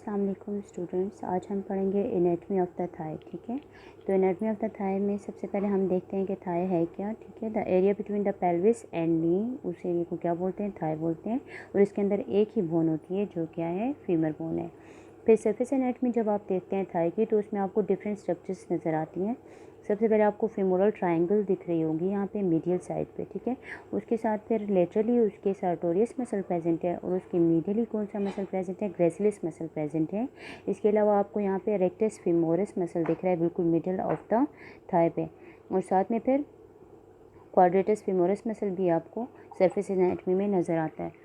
अस्सलाम वालेकुम स्टूडेंट्स। आज हम पढ़ेंगे एनाटमी ऑफ द थाई। ठीक है, तो एनाटमी ऑफ द थाई में सबसे पहले हम देखते हैं कि थाई है क्या। ठीक है, the area between the pelvis and नी, उस एरिया को क्या बोलते हैं, थाई बोलते हैं। और इसके अंदर एक ही बोन होती है जो क्या है, फीमर बोन है। फिर सरफेस एनाटमी जब आप देखते हैं थाई की, तो उसमें आपको डिफरेंट स्ट्रक्चर्स नज़र आती हैं। सबसे पहले आपको फेमोरल ट्रायंगल दिख रही होगी यहाँ पे मीडियल साइड पे। ठीक है, उसके साथ फिर लेटरली उसके सार्टोरियस मसल प्रेजेंट है, और उसके मीडियली कौन सा मसल प्रेजेंट है, ग्रेसिलिस मसल प्रेजेंट है। इसके अलावा आपको यहाँ पे रेक्टस फेमोरस मसल दिख रहा है बिल्कुल मिडिल ऑफ द थाई पे, और साथ में फिर क्वाड्रेटस फेमोरस मसल भी आपको सरफेस एनाटमी में नज़र आता है।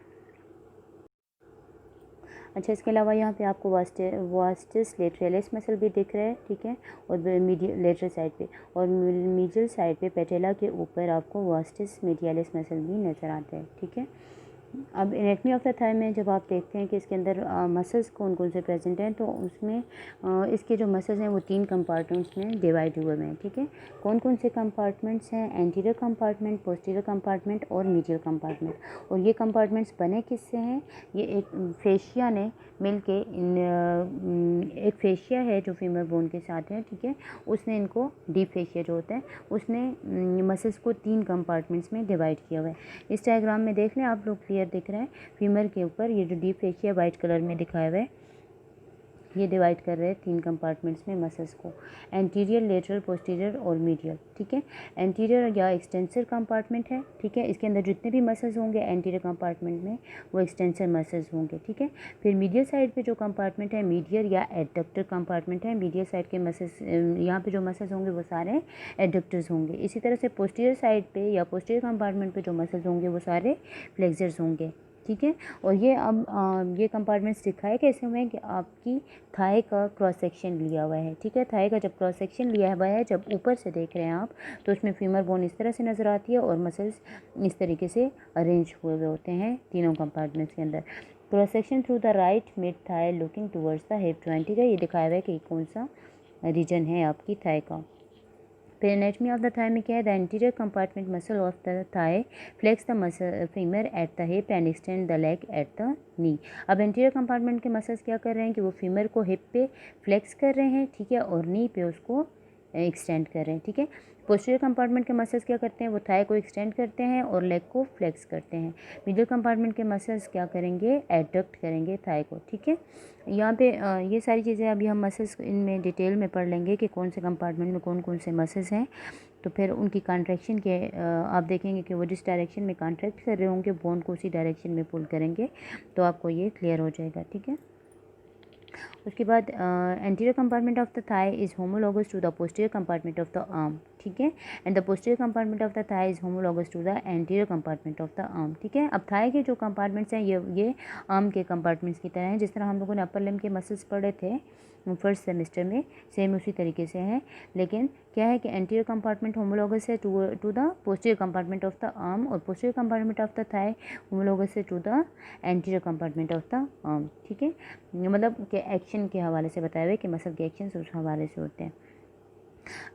अच्छा, इसके अलावा यहाँ पे आपको वास्टिस लेटरलिस मसल भी दिख रहा है। ठीक है, और मीडियल लेटरल साइड पे और मीडियल साइड पे पेटेला के ऊपर आपको वास्टिस मीडियालिस मसल भी नज़र आता है। ठीक है, अब एनाटमी ऑफ द थाई में जब आप देखते हैं कि इसके अंदर मसल्स कौन कौन से प्रेजेंट हैं, तो उसमें इसके जो मसल्स हैं वो 3 कंपार्टमेंट्स में डिवाइड हुए हुए हैं। ठीक है, कौन कौन से कंपार्टमेंट्स हैं, एंटीरियर कंपार्टमेंट, पोस्टीरियर कंपार्टमेंट और मीडियल कंपार्टमेंट। और ये कंपार्टमेंट्स बने किससे हैं, ये एक फेशिया ने मिलके एक फेशिया है जो फीमर बोन के साथ है। ठीक है, उसने इनको डीप फेशिया जो होता है उसने मसल्स को 3 कंपार्टमेंट्स में डिवाइड किया हुआ है। इस डायग्राम में देख लें आप लोग, क्लियर दिख रहा है फीमर के ऊपर ये जो डीप फेशिया वाइट कलर में दिखाया हुआ है, ये डिवाइड कर रहे हैं 3 कंपार्टमेंट्स में मसल्स को, एंटीरियर, लेटरल, पोस्टीरियर और मीडियल। ठीक है, एंटीरियर या एक्सटेंसर कंपार्टमेंट है। ठीक है, इसके अंदर जितने भी मसल्स होंगे एंटीरियर कंपार्टमेंट में वो एक्सटेंसर मसल्स होंगे। ठीक है, फिर मीडियल साइड पे जो कंपार्टमेंट है मीडियल या एडक्टर कंपार्टमेंट है। मीडियल साइड के मसल्स, यहाँ पे जो मसल्स होंगे वो सारे एडक्टर्स होंगे। इसी तरह से पोस्टीरियर साइड पे या पोस्टीरियर कंपार्टमेंट पे जो मसल्स होंगे वो सारे फ्लेक्सर्स होंगे। ठीक है, और ये अब ये कंपार्टमेंट्स दिखाए कैसे हुए हैं कि आपकी थाई का क्रॉस सेक्शन लिया हुआ है। ठीक है, थाई का जब क्रॉस सेक्शन लिया हुआ है, जब ऊपर से देख रहे हैं आप, तो उसमें फीमर बोन इस तरह से नज़र आती है और मसल्स इस तरीके से अरेंज हुए हुए होते हैं तीनों कंपार्टमेंट्स के अंदर। Cross section through the right mid thigh looking towards the hip joint. ठीक है, ये दिखाया हुआ है कि कौन सा रीजन है आपकी थाई का। फिर एनाटमी ऑफ द थाई में क्या है, the anterior compartment muscle of the thigh flex the muscle femur at the hip and extend the leg at the knee. अब एंटीरियर कंपार्टमेंट के मसल्स क्या कर रहे हैं कि वो फीमर को हिप पे फ्लेक्स कर रहे हैं। ठीक है, और नी पे उसको एक्सटेंड कर रहे हैं। ठीक है, पोस्टीरियर कंपार्टमेंट के मसल्स क्या करते हैं, वो थाई को एक्सटेंड करते हैं और लेग को फ्लेक्स करते हैं। मिडिल कंपार्टमेंट के मसल्स क्या करेंगे, एडक्ट करेंगे थाई को। ठीक है, यहाँ पे ये सारी चीज़ें अभी हम मसल्स इनमें डिटेल में पढ़ लेंगे कि कौन से कंपार्टमेंट में कौन कौन से मसल्स हैं। तो फिर उनकी कॉन्ट्रैक्शन के आप देखेंगे कि वो जिस डायरेक्शन में कॉन्ट्रैक्ट कर रहे होंगे बोन को उसी डायरेक्शन में पुल करेंगे, तो आपको ये क्लियर हो जाएगा। ठीक है, उसके बाद anterior compartment of the thigh is homologous to the posterior compartment of the arm. ठीक है, and the posterior compartment of the thigh is homologous to the anterior compartment of the arm. ठीक है, अब थाई के जो compartments हैं ये arm के कंपार्टमेंट्स की तरह हैं। जिस तरह हम लोगों ने अपर लिम्ब के मसल्स पढ़े थे फर्स्ट सेमेस्टर में, सेम उसी तरीके से है। लेकिन क्या है कि एंटीरियर कंपार्टमेंट होमोलॉगस है to the posterior compartment of the arm, और posterior compartment of the thigh homologous है to the anterior compartment of the arm. ठीक है, मतलब कि एक्शन के हवाले से बताया हुआ है कि मसल के एक्शन उस हवाले से होते हैं।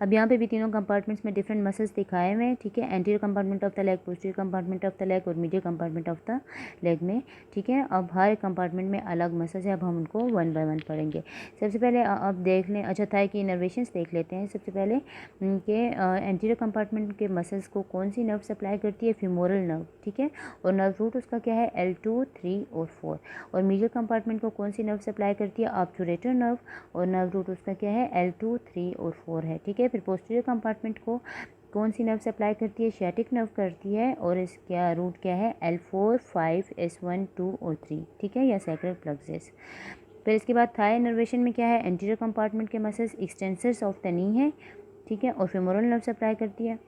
अब यहाँ पे भी तीनों कंपार्टमेंट्स में डिफरेंट मसल्स दिखाए हुए हैं। ठीक है, anterior compartment of the leg, posterior compartment of the leg और medial compartment of the leg में। ठीक है, अब हर कंपार्टमेंट में अलग मसल्स है। अब हम उनको 1 बाय 1 पढ़ेंगे। सबसे पहले अब देख लें, अच्छा थाई की इनर्वेशंस देख लेते हैं। सबसे पहले कि एंटीरियर कंपार्टमेंट के मसल्स को कौन सी नर्व सप्लाई करती है, फीमोरल नर्व। ठीक है, और नर्व रूट उसका क्या है, L2, 3 और 4। और मीडियल कंपार्टमेंट को कौन सी नर्व सप्लाई करती है, ऑब्टूरेटर नर्व, और नर्व रूट उसका क्या है, L2, 3 और 4 है। ठीक है, फिर पोस्टीरियर कंपार्टमेंट को कौन सी नर्व सप्लाई करती है, शियाटिक नर्व करती है, और इसका रूट क्या है, L4, 5, S1, 2 और 3। ठीक है, या सैक्रल प्लक्सस। फिर इसके बाद थाई इनर्वेशन में क्या है, एंटीरियर कंपार्टमेंट के muscles extensors of the knee है। ठीक है, और फेमोरल नर्व सप्लाई करती है।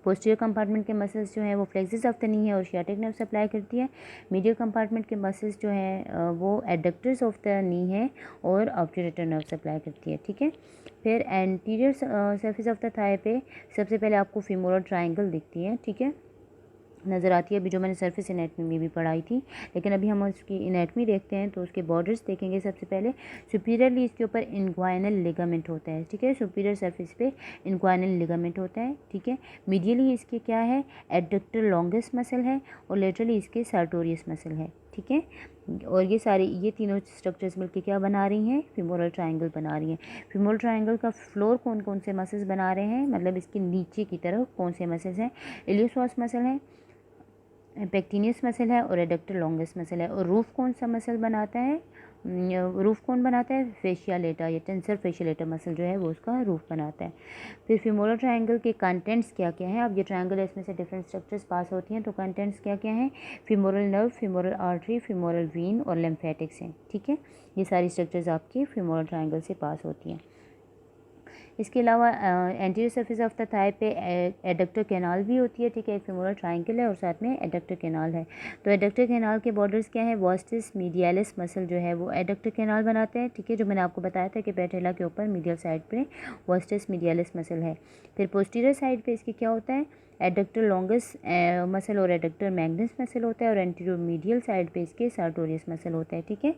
पोस्टीरियर कंपार्टमेंट के मसल्स जो हैं वो फ्लेक्सस ऑफ द नी है और शियाटिक नर्व सप्लाई करती है। मीडियल कंपार्टमेंट के मसल्स जो हैं वो एडक्टर्स ऑफ द नी है और ऑब्टूरेटर नर्व सप्लाई करती है। ठीक है, फिर anterior surface of the thigh पे सबसे पहले आपको फीमोरल ट्रायंगल दिखती है। ठीक है, नज़र आती है, अभी जो मैंने सरफेस एनाटमी में भी पढ़ाई थी। लेकिन अभी हम उसकी एनाटमी देखते हैं तो उसके बॉर्डर्स देखेंगे। सबसे पहले सुपीरियरली इसके ऊपर इनग्वाइनल लिगामेंट होता है। ठीक है, सुपीरियर सरफेस पे इनग्वाइनल लिगामेंट होता है। ठीक है, मीडियली इसके क्या है, एडक्टर लॉन्गेस्ट मसल है, और लेटरली इसके सार्टोरियस मसल है। ठीक है। और ये तीनों स्ट्रक्चर्स मिलकर क्या बना रही हैं, फीमोरल ट्रायंगल बना रही हैं। फीमोरल ट्रायंगल का फ्लोर कौन कौन से मसल्स बना रहे हैं, मतलब इसके नीचे की तरफ कौन से मसल्स हैं, इलियोसॉस मसल है, पेक्टिनियस मसल है और एडक्टर लॉन्गस मसल है। और रूफ कौन सा मसल बनाता है, रूफ कौन बनाता है, फेशिया लेटा या टेंसर फेशिया लेटा मसल जो है वो उसका रूफ बनाता है। फिर फीमोरल ट्रायंगल के कंटेंट्स क्या क्या हैं, अब ये ट्रायंगल है इसमें से डिफरेंट स्ट्रक्चर्स पास होती हैं, तो कंटेंट्स क्या क्या हैं, femoral nerve, femoral artery, femoral vein और लिम्फेटिक्स हैं, ठीक है। ये सारी स्ट्रक्चर्स आपकी फीमोरल ट्रायंगल से पास होती हैं। इसके अलावा anterior surface of the thigh पे एडक्टर कैनाल भी होती है, ठीक है। एक फीमोरल ट्रायंगल है और साथ में एडक्टर कैनाल है। तो एडक्टर कैनाल के बॉर्डर्स क्या है, वास्टिस मीडियालिस मसल जो है वो एडक्टर कैनाल बनाते हैं, ठीक है, जो मैंने आपको बताया था कि पैटेला के ऊपर मीडियल साइड पे वास्टिस मीडियालिस मसल है। फिर पोस्टीरियर साइड पे इसके क्या होता है, एडक्टर लॉन्गस मसल और एडक्टर मैग्नस मसल होता है, और एंटीरियर मीडियल साइड पे इसके सार्टोरियस मसल होता है, ठीक है।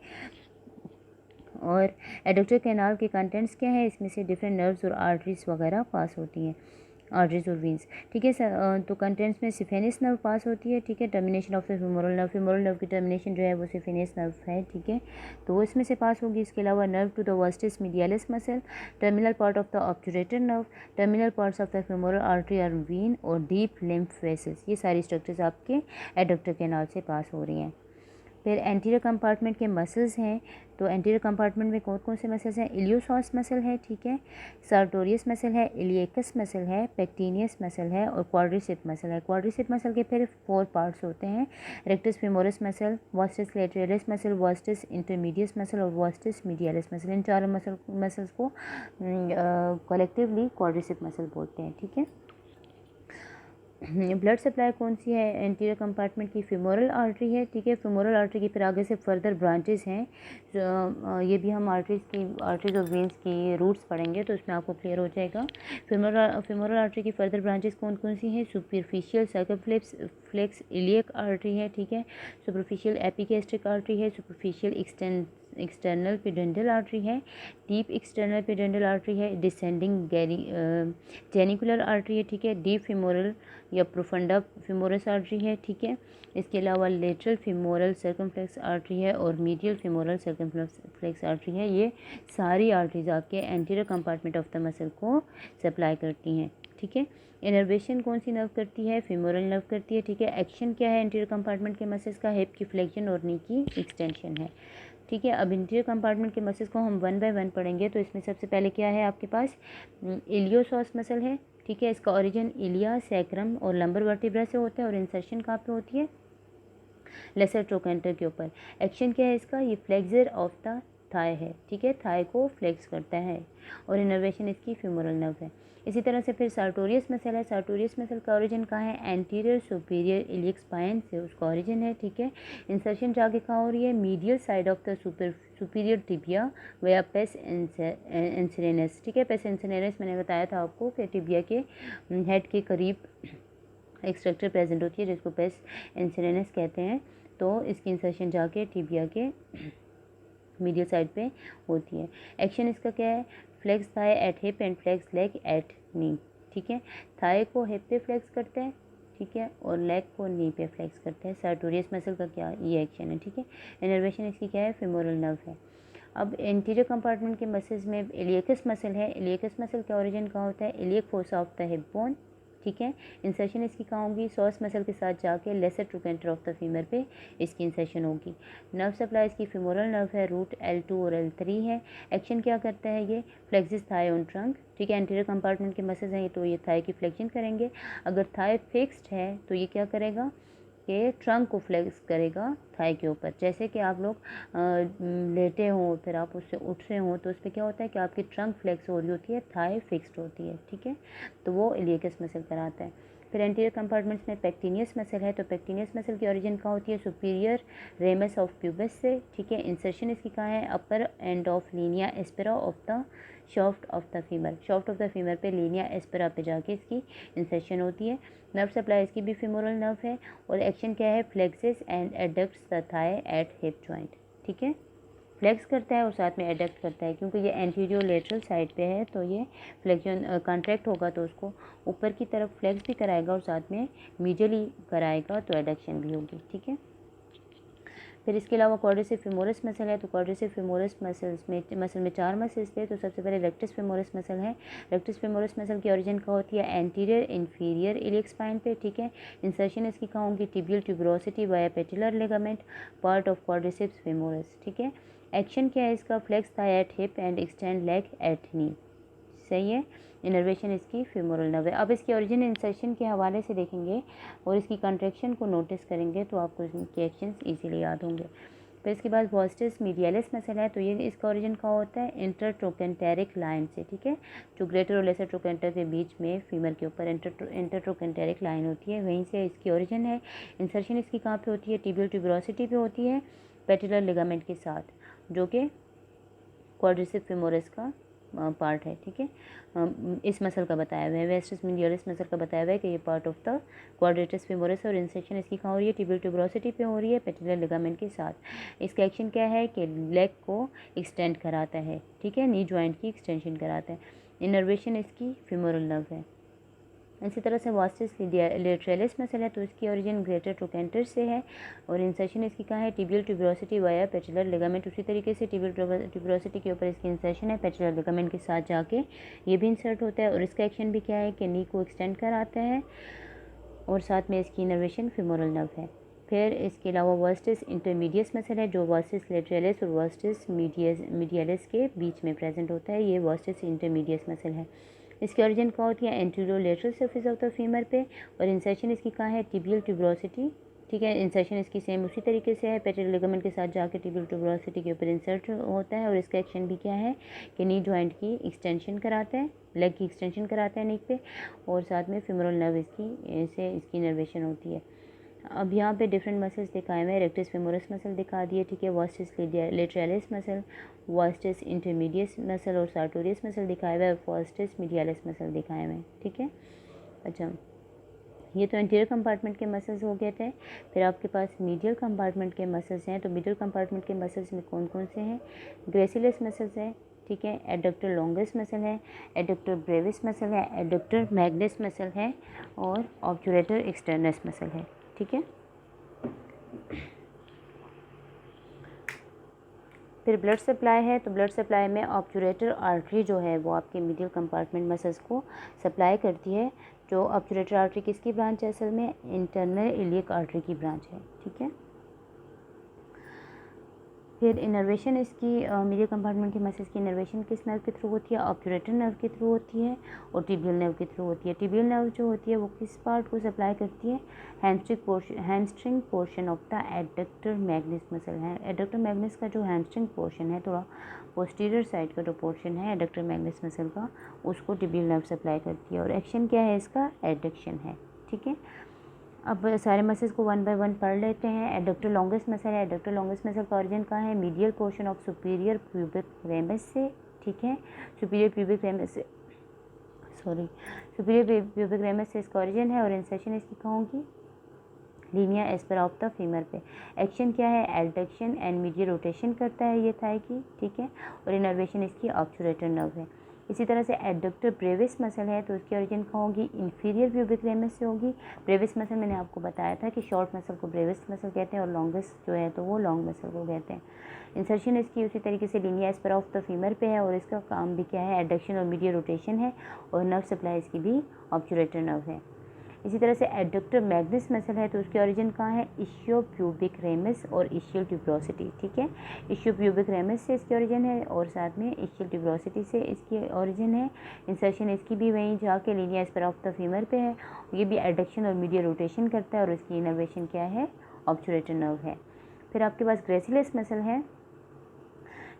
और एडक्टर कैनाल के कंटेंट्स क्या है, इसमें से डिफरेंट नर्व्स और आर्टरीज वगैरह पास होती हैं, आर्टरीज और वीन्स, ठीक है सर। तो कंटेंट्स में सिफेनियस नर्व पास होती है, ठीक है। Termination of the femoral nerve की टर्मिनेशन जो है वो सिफेनियस नर्व है, ठीक है, तो वो इसमें से पास होगी। इसके अलावा nerve to the vastus medialis muscle, terminal part of the obturator nerve, terminal parts of the femoral artery और वीन और डीप लिम्फ वेसल्स, ये सारी स्ट्रक्चर्स आपके एडक्टर कैनाल से पास हो रही हैं। फिर एंटीरियर कंपार्टमेंट के मसल्स हैं, तो एंटीरियर कंपार्टमेंट में कौन कौन से मसल्स हैं, इलियोसॉस मसल है, ठीक है, सार्टोरियस मसल है, इलियकस मसल है, पेक्टिनियस मसल है और क्वाड्रिसेप मसल है। क्वाड्रिसेप मसल के फिर 4 पार्ट्स होते हैं, rectus femoris muscle, vastus lateralis muscle, vastus intermedius muscle और वास्टिस मीडियालिस मसल। इन चारों मसल्स को कलेक्टिवली क्वाड्रिसेप मसल बोलते हैं, ठीक है। ब्लड सप्लाई कौन सी है, एंटीरियर कंपार्टमेंट की फीमोरल आर्टरी है, ठीक है। फीमोरल आर्टरी की फिर आगे से फर्दर ब्रांचेस हैं, ये भी हम आर्टरीज और वेंस की रूट्स पढ़ेंगे तो इसमें आपको क्लियर हो जाएगा। फीमोरल आर्टरी की फर्दर ब्रांचेस कौन कौन सी हैं, सुपरफिशियल सर्कमफ्लेक्स इलियक आर्टरी है, ठीक है, सुपरफिशियल एपिगैस्ट्रिक आर्टरी है, सुपरफिशियल एक्सटर्नल पेडेंटल आर्टरी है, डीप एक्सटर्नल पेडेंटल आर्टरी है, डिसेंडिंग जेनिकुलर आर्टरी है, ठीक है, डीप फीमोरल या प्रोफंडा फीमोरस आर्टरी है, ठीक है। इसके अलावा लेटरल फीमोरल सर्कमफ्लेक्स आर्टरी है और मीडियल फीमोरल सर्कमफ्लेक्स आर्टरी है। ये सारी आर्टरीज आपके anterior compartment of the muscle को सप्लाई करती हैं, ठीक है। इनर्वेशन कौन सी नर्व करती है, फीमोरल नर्व करती है, ठीक है। एक्शन क्या है एंटीरियर कंपार्टमेंट के मसल्स का, हिप की फ्लेक्शन और नी की एक्सटेंशन है, ठीक है। अब इंटीरियर कंपार्टमेंट के मसल्स को हम 1 बाय 1 पढ़ेंगे, तो इसमें सबसे पहले क्या है आपके पास, इलियोसॉस मसल है, ठीक है। इसका ओरिजिन इलिया, सैक्रम और लंबर वर्टिब्रा से होता है और इंसर्शन कहाँ पे होती है, लेसर ट्रोकेंटर के ऊपर। एक्शन क्या है इसका, ये फ्लेक्सर ऑफ द थाई है, ठीक है, थाई को फ्लेक्स करता है और इनर्वेशन इसकी फीमोरल नर्व है। इसी तरह से फिर सार्टोरियस मसल है, सार्टोरियस मसल का ओरिजिन कहाँ है, एंटीरियर सुपीरियर इलियक स्पाइन से उसका ओरिजिन है, ठीक है। इंसर्शन जाके कहाँ हो रही है, medial side of the superior tibia वया पेस इंसिनेस, ठीक है। पेस इंसिनेस मैंने बताया था आपको कि टिबिया के हेड के करीब एक स्ट्रक्चर प्रेजेंट होती है जिसको पेस इंसिनेस कहते हैं, तो इसकी इंसर्शन जाके टिबिया के मीडियल साइड पे होती है। एक्शन इसका क्या है, flex thigh at hip and flex leg at knee, ठीक है। थाई को हिप पे फ्लेक्स करते हैं, ठीक है, और लेग को नी पे फ्लेक्स करते हैं। सार्टोरियस मसल का क्या ये एक्शन है, ठीक है। इनर्वेशन इसकी क्या है, फीमोरल नर्व है। अब इंटीरियर कंपार्टमेंट के मसल्स में इलियकस मसल है, इलियकस मसल का ओरिजिन कहाँ होता है, iliac fossa of the hip bone, ठीक है। इंसर्शन इसकी कहाँ होगी, सॉस मसल के साथ जाके lesser trochanter of the femur पे इसकी इंसर्शन होगी। नर्व सप्लाई इसकी फीमोरल नर्व है, रूट L2 और L3 है। एक्शन क्या करता है ये, फ्लेक्सिस थाई ऑन ट्रंक, ठीक है। एंटीरियर कंपार्टमेंट के मसल्स हैं तो ये थाई की फ्लेक्शन करेंगे। अगर थाई फिक्स्ड है तो ये क्या करेगा, कि ट्रंक को फ्लेक्स करेगा थाई के ऊपर। जैसे कि आप लोग लेटे हों फिर आप उससे उठ रहे हों तो उस पर क्या होता है कि आपकी ट्रंक फ्लेक्स हो रही होती है, थाई फिक्स्ड होती है, ठीक है, तो वो इलियकस मसल कराता है। फिर एंटीरियर कंपार्टमेंट्स में पेक्टिनियस मसल है, तो पेक्टिनियस मसल की ओरिजिन कहाँ होती है, सुपीरियर रेमस ऑफ प्यूबस से, ठीक है। इंसर्शन इसकी कहाँ है, upper end of linea aspera of the shaft of the femur, shaft of the femur पे लीनिया एस्पेरा पे जाके इसकी इंसर्शन होती है। नर्व सप्लाई इसकी भी फीमोरल नर्व है और एक्शन क्या है, flexes and adducts the thigh at hip joint, ठीक है। फ्लेक्स करता है और साथ में एडक्ट करता है, क्योंकि ये एंटीरियर लेटरल साइड पे है तो ये फ्लेक्शन कॉन्ट्रैक्ट होगा तो उसको ऊपर की तरफ फ्लेक्स भी कराएगा और साथ में मीडियली कराएगा तो एडक्शन भी होगी, ठीक है। फिर इसके अलावा क्वाड्रिसेप फेमोरस मसल है, तो क्वाड्रिसेप फेमोरस मसल में 4 मसल्स थे। तो सबसे पहले रेक्टस फेमोरस मसल है। रेक्टस फेमोरस मसल की ओरिजिन कहाँ होती है? एंटीरियर इंफीरियर इलियक स्पाइन पे, ठीक है। इंसर्शन इसकी कहाँ होगी? Tibial tuberosity via patellar ligament, part of quadriceps femoris, ठीक है। एक्शन क्या है इसका? Flex thigh at hip and extend leg at knee, सही है। इनर्वेशन इसकी फेमोरल नर्व है। अब इसकी ओरिजिन इंसर्शन के हवाले से देखेंगे और इसकी कंट्रैक्शन को नोटिस करेंगे तो आपको इसके एक्शंस इजीली याद होंगे। फिर इसके बाद वास्टिस मीडियलिस मसल है, तो ये इसका ओरिजिन कहाँ होता है? इंटरट्रोकेंटेरिक लाइन से, ठीक है। जो ग्रेटर और लेसर ट्रोकेंटर के बीच में फीमर के ऊपर इंटरट्रोकेंटेरिक लाइन होती है, वहीं से इसकी ओरिजिन है। इंसर्शन इसकी कहाँ पे होती है? टिबियल ट्यूबरोसिटी पे होती है पेटिलर लिगामेंट के साथ, जो कि क्वाड्रिसेप फेमोरस का पार्ट है, ठीक है। इस मसल का बताया हुआ है, वास्टिस मीडियलिस मसल का बताया हुआ है कि ये part of the quadratus femoris और इंसेक्शन इसकी कहाँ हो रही है? टिबियल ट्यूबरोसिटी पे हो रही है पेटिलर लिगामेंट के साथ। इसका एक्शन क्या है कि लेग को एक्सटेंड कराता है, ठीक है, नी जॉइंट की एक्सटेंशन कराता है। इनर्वेशन इसकी फेमोरल नर्व है। इसी तरह से वास्टिस लेटरलिस मसल है, तो इसकी ओरिजिन ग्रेटर ट्रोकेंटर से है और इंसर्शन इसकी कहाँ है? Tibial tuberosity via patellar ligament. उसी तरीके से टिबियल ट्यूबरोसिटी के ऊपर इसकी इंसर्शन है पेटिलर लिगामेंट के साथ जाके ये भी इंसर्ट होता है और इसका एक्शन भी क्या है कि नी को एक्सटेंड कराता है और साथ में इसकी इनर्वेशन फेमोरल नर्व है। फिर इसके अलावा वास्टिस इंटरमीडियस मसल है, जो वास्टिस लेटरलिस और वास्टिस मीडियलिस के बीच में प्रेजेंट होता है। ये वास्टिस इंटरमीडियस मसल है। इसकी ओरिजिन कहाँ होती है? Anterior lateral surface of the femur पे और इंसर्शन इसकी कहाँ है? टिबियल ट्यूबरोसिटी, ठीक है। इंसर्शन इसकी सेम उसी तरीके से है, पेटिलर लिगामेंट के साथ जाके टिबियल ट्यूबरोसिटी के ऊपर इंसर्ट होता है और इसका एक्शन भी क्या है कि नी जॉइंट की एक्सटेंशन कराता है, लेग की एक्सटेंशन कराता है नीक पे और साथ में फेमोरल नर्व इसकी इनर्वेशन होती है। अब यहाँ पे डिफरेंट मसल्स दिखाए हुए हैं। रेक्टस फेमोरस मसल दिखा दिए, ठीक है। वास्टिस lateralis muscle, vastus intermedius muscle और सार्टोरियस मसल दिखाए हुए हैं, वास्टिस मीडियलिस मसल दिखाए हुए हैं, ठीक है। अच्छा, ये तो इंटीरियर कंपार्टमेंट के मसल्स हो गए थे। फिर आपके पास मीडियल कंपार्टमेंट के मसल्स हैं, तो मीडियल कंपार्टमेंट के मसल्स में कौन कौन से हैं? ग्रेसिलिस मसल्स है, ठीक है। एडक्टर लॉन्गस मसल है, एडक्टर ब्रेविस मसल है, एडक्टर मैग्नस मसल है और ऑब्चुरेटर एक्सटर्नस मसल है, ठीक है। फिर ब्लड सप्लाई है, तो ब्लड सप्लाई में ऑब्चुरेटर आर्टरी जो है वो आपके मीडियल कंपार्टमेंट मसल्स को सप्लाई करती है। जो ऑब्चुरेटर आर्टरी किसकी ब्रांच है? असल में इंटरनल इलियक आर्टरी की ब्रांच है, ठीक है। फिर इनर्वेशन इसकी मीडियल कंपार्टमेंट के मसल्स की इनर्वेशन किस नर्व के थ्रू होती है? ऑब्चुरेटर नर्व के थ्रू होती है और टिबियल नर्व के थ्रू होती है। टिबियल नर्व जो होती है वो किस पार्ट को सप्लाई करती है? Hamstring portion of the adductor Magnus muscle है। एडक्टर मैग्नस का जो हैमस्ट्रिंग पोर्शन है, थोड़ा पोस्टीरियर साइड का जो पोर्शन है एडक्टर मैग्नस मसल का, उसको टिबियल नर्व सप्लाई करती है और एक्शन क्या है इसका? एडक्शन है, ठीक है। अब सारे मसल्स को वन बाय वन पढ़ लेते हैं। एडक्टर लॉन्गस मसल है, एडक्टर लॉन्गस मसल का ओरिजिन कहाँ है? Medial portion of superior pubic ramus से, ठीक है। सुपीरियर प्यूबिक रेमस से सुपीरियर प्यूबिक रेमस से इसका ओरिजिन है और इंसर्शन इसकी कहाँ होगी? Linnaea aspera of the femur पे। एक्शन क्या है? एडक्शन एंड मीडियल रोटेशन करता है ये थाई की, ठीक है। और इनर्वेशन इसकी ऑब्चुरेटर नर्व है। इसी तरह से एडक्टर ब्रेविस मसल है, तो इसकी ओरिजिन कहाँ होगी? इंफीरियर प्यूबिक रेमस से होगी। ब्रेविस मसल मैंने आपको बताया था कि शॉर्ट मसल को ब्रेविस मसल कहते हैं और लॉन्गेस्ट जो है तो वो लॉन्ग मसल को कहते हैं। इंसर्शन इसकी उसी तरीके से Linnaea aspera of the femur पे है और इसका काम भी क्या है? एडक्शन और मीडियल रोटेशन है और नर्व सप्लाई इसकी भी ऑब्चुरेटर नर्व है। इसी तरह से एडक्टर मैग्नस मसल है, तो उसकी ओरिजिन कहाँ है? इशियो प्यूबिक रेमस और इशियल ट्यूबरोसिटी, ठीक है। इशियो प्यूबिक रेमस से इसकी ओरिजिन है और साथ में इशियल ट्यूबरोसिटी से इसकी ओरिजिन है। इंसर्शन इसकी भी वहीं जाके Linnaea aspera of the femur पे है। ये भी एडक्शन और मीडियल रोटेशन करता है और इसकी इनर्वेशन क्या है? ऑब्चुरेटर नर्व है। फिर आपके पास ग्रेसिलिस मसल है।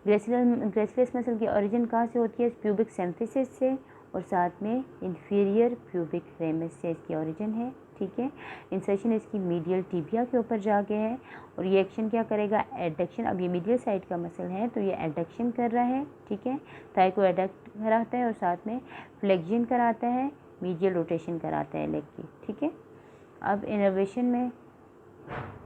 ग्रेसिलिस मसल की ओरिजिन कहाँ से होती है? प्यूबिक सिम्फिसिस से और साथ में इंफीरियर प्यूबिक रेमस से इसकी ओरिजिन है, ठीक है। इंसर्शन इसकी मीडियल टिबिया के ऊपर जाके है और ये एक्शन क्या करेगा? एडक्शन। अब ये मीडियल साइड का मसल है तो ये एडक्शन कर रहा है, ठीक है। थाई को एडक्ट कराता है और साथ में फ्लेक्शन कराता है, मीडियल रोटेशन कराता है लेग की, ठीक है। अब इनर्वेशन में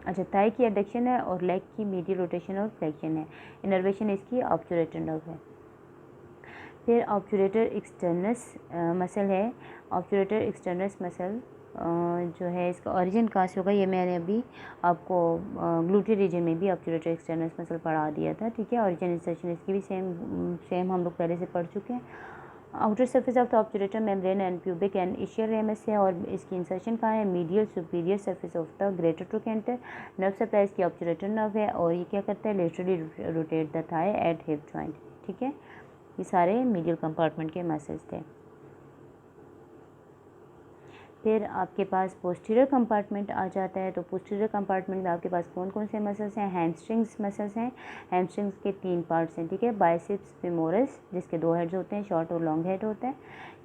अच्छा, थाई की एडक्शन है और लेग की मीडियल रोटेशन और फ्लेक्शन है। इनर्वेशन इसकी ऑब्चुरेटर नर्व है। फिर ऑब्चुरेटर एक्सटर्नस मसल है। ऑब्चुरेटर एक्सटर्नस मसल जो है इसका ओरिजिन कहाँ से होगा, ये मैंने अभी आपको ग्लूटी रीजन में भी ऑब्चुरेटर एक्सटर्नल मसल पढ़ा दिया था, ठीक है। ओरिजिन इंसर्शन इसकी भी सेम हम लोग पहले से पढ़ चुके हैं। Outer surface of the obturator membrane and pubic and ischial ramus है, और इसकी इंसर्शन कहाँ है, medial superior surface of the greater trochanter. Nerve supply इसकी ऑब्चुरेटर नर्व है, और ये क्या करता है, laterally rotate the thigh at hip joint, ठीक है। ये सारे मीडियल कंपार्टमेंट के मसल्स थे। फिर आपके पास पोस्टीरियर कंपार्टमेंट आ जाता है। तो पोस्टीरियर कंपार्टमेंट में आपके पास कौन कौन से मसल्स हैं, हैमस्ट्रिंग्स मसल्स हैं। हैमस्ट्रिंग्स के 3 पार्ट्स हैं, ठीक है। बाइसेप्स फेमोरस जिसके 2 हेड्स होते हैं, शॉर्ट और लॉन्ग हेड होता है।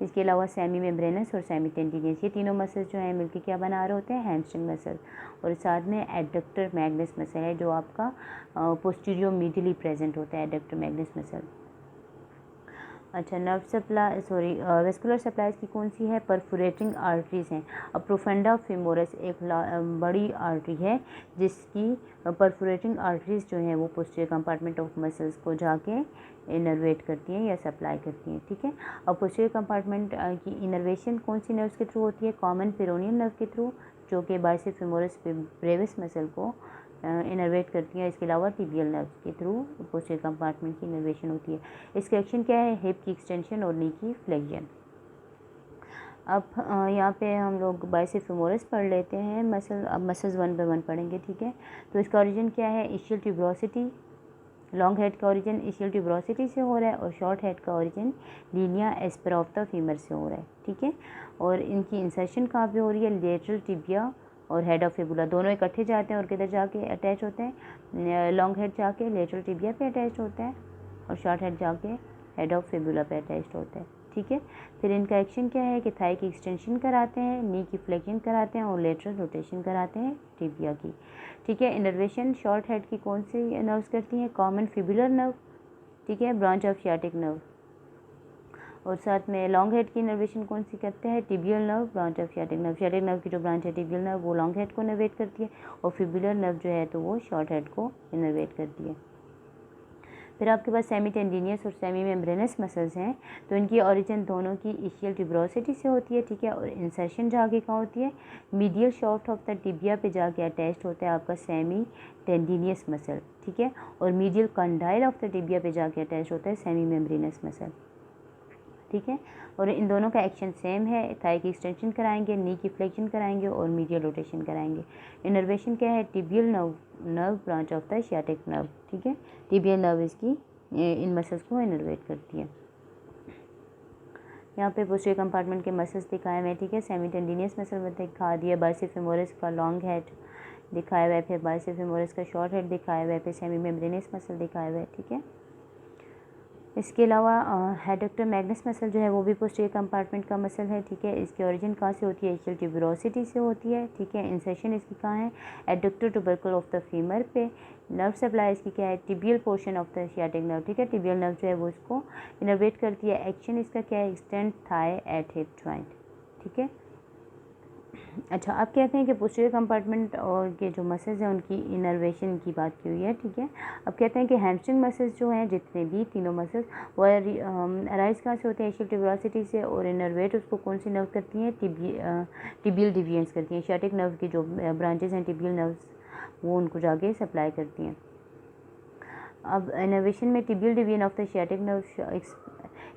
इसके अलावा सेमी मेम्ब्रेनस और सेमी टेंडिनियस, ये तीनों मसल्स जो हैं मिलकर क्या बना रहे होते हैं, हैमस्ट्रिंग मसल। और साथ में एडक्टर मैग्नस मसल है जो आपका पोस्टीरियर मीडियली प्रेजेंट होता है, एडक्टर मैग्नस मसल। अच्छा, नर्व सप्लाई वेस्कुलर सप्लाईज की कौन सी है, परफोरेटिंग आर्टरीज हैं। अब प्रोफंडा फेमोरस एक बड़ी आर्टरी है जिसकी परफोरेटिंग आर्टरीज जो हैं वो पोस्टीरियर कंपार्टमेंट ऑफ मसल्स को जाके इनर्वेट करती हैं या सप्लाई करती हैं, ठीक है। अब पोस्टीरियर कंपार्टमेंट की इनर्वेशन कौन सी नर्व्स के थ्रू होती है, कॉमन पेरोनियम नर्व के थ्रू जो कि बाइसेप्स फेमोरस ब्रेविस मसल को इनर्वेट करती हैं। इसके अलावा टिबियल नर्व के थ्रू पोस्टीरियर कंपार्टमेंट की इनर्वेशन होती है। इसके एक्शन क्या है, हिप की एक्सटेंशन और नी की फ्लेक्शन। अब यहाँ पे हम लोग बाइसेप्स फेमोरस पढ़ लेते हैं मसल। अब मसल्स 1 बाय 1 पढ़ेंगे, ठीक है। तो इसका ओरिजिन क्या है, इशियल ट्यूबरोसिटी। लॉन्ग हेड का ओरिजिन इशियल ट्यूबरोसिटी से हो रहा है, और शॉर्ट हेड का origin Linnaea aspera of the femur से हो रहा है, ठीक है। और इनकी इंसर्शन कहाँ पे हो रही है, लेटरल टिबिया और हेड ऑफ फिबुला दोनों इकट्ठे जाते हैं और किधर जाके अटैच होते हैं, लॉन्ग हेड जाके लेटरल टिबिया पे अटैच होता है, और शॉर्ट हेड जाके हेड ऑफ फिबुला पे अटैच होता है, ठीक है। फिर इनका एक्शन क्या है कि थाई की एक्सटेंशन कराते हैं, नी की फ्लेक्शन कराते हैं, और लेटरल रोटेशन कराते हैं टिबिया की, ठीक है। इनर्वेशन शॉर्ट हेड की कौन सी नर्व्स करती हैं, कॉमन फिबुलर नर्व, ठीक है, ब्रांच ऑफ सियाटिक नर्व। और साथ में लॉन्ग हेड की इनर्वेशन कौन सी करते हैं, tibial nerve, branch of sciatic nerve. Sciatic nerve की जो ब्रांच है टिबियल नर्व वो लॉन्ग हेड को इनर्वेट करती है, और फिबुलर नर्व जो है तो वो शॉर्ट हेड को इनर्वेट करती है। फिर आपके पास सेमी टेंडिनियस और सेमी मेम्ब्रेनस मसल्स हैं। तो इनकी ओरिजिन दोनों की इशियल ट्यूबरोसिटी से होती है, ठीक है। और इंसर्शन जाके कहाँ होती है, medial shaft of the tibia पे जाके अटैच्ड होता है आपका सेमी टेंडिनियस मसल, ठीक है। और medial condyle of the tibia पे जाके अटैच होता है सेमी मेम्ब्रेनस मसल, ठीक है। और इन दोनों का एक्शन सेम है, थाई की एक्सटेंशन कराएंगे, नी की फ्लेक्शन कराएंगे, और मीडियल रोटेशन कराएंगे। इनर्वेशन क्या है, tibial nerve branch of the sciatic nerve, ठीक है। टिबियल नर्व इसकी इन मसल्स को इनर्वेट करती है। यहाँ पे पोस्टीरियर कंपार्टमेंट के मसल्स दिखाए हुए हैं, ठीक है। सेमी टेंडिनियस मसल में दिखा दिया, बाइसेप्स फेमोरस का लॉन्ग हेड दिखाया हुआ है, फिर बाइसेप्स फेमोरस का शॉर्ट हेड दिखाया हुआ है, फिर सेमी मेम्ब्रेनस मसल दिखाया हुआ है, ठीक है। इसके अलावा एडक्टर मैग्नस मसल जो है वो भी पोस्टीरियर कंपार्टमेंट का मसल है, ठीक है। इसकी ओरिजिन कहाँ से होती है, इशियल ट्यूबरोसिटी से होती है, ठीक है। इंसर्शन इसकी कहाँ है, adductor tubercle of the femur पे। नर्व सप्लाई इसकी क्या है, tibial portion of the sciatic nerve, ठीक है। टिबियल नर्व जो है वो इसको इनर्वेट करती है। एक्शन इसका क्या है, extend thigh at hip joint, ठीक है। अच्छा, आप कहते हैं कि पोस्टीरियर कंपार्टमेंट और के जो मसल्स हैं उनकी इनर्वेशन की बात की हुई है, ठीक है। अब कहते हैं कि हैमस्ट्रिंग मसल्स जो हैं जितने भी तीनों मसल्स वो अराइज कहाँ से होते हैं, इशियल ट्यूबरोसिटी से, और इनर्वेट उसको कौन सी नर्व करती हैं, टिबियल डिविएंट्स करती हैं। सियाटिक नर्व की जो ब्रांचेस हैं टिबियल नर्व्स वो उनको जाके सप्लाई करती हैं। अब इनर्वेशन में tibial division of the sciatic nerve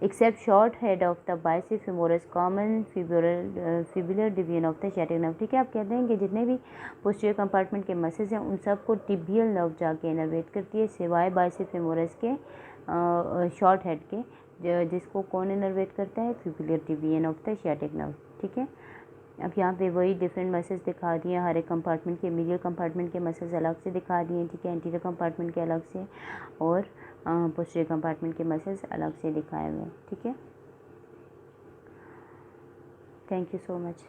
except short head of the biceps femoris common fibular division of the sciatic nerve, ठीक है। आप कहते हैं कि जितने भी पोस्टीरियर कंपार्टमेंट के मसल्स हैं उन सबको टिबियल नर्व जाके इनर्वेट करती है, सिवाय बाइसेप्स फेमोरस के शॉर्ट हेड के, जिसको कौन इनर्वेट करता है, fibular division of the sciatic nerve, ठीक है। अब यहाँ पे वही डिफरेंट मसल्स दिखा दिए, हर एक कंपार्टमेंट के मीडियल कंपार्टमेंट के मसल्स अलग से दिखा दिए, ठीक है। एंटीरियर कंपार्टमेंट के अलग से, और पोस्टीरियर कंपार्टमेंट के मसल्स अलग से दिखाए हुए हैं, ठीक है। Thank you so much.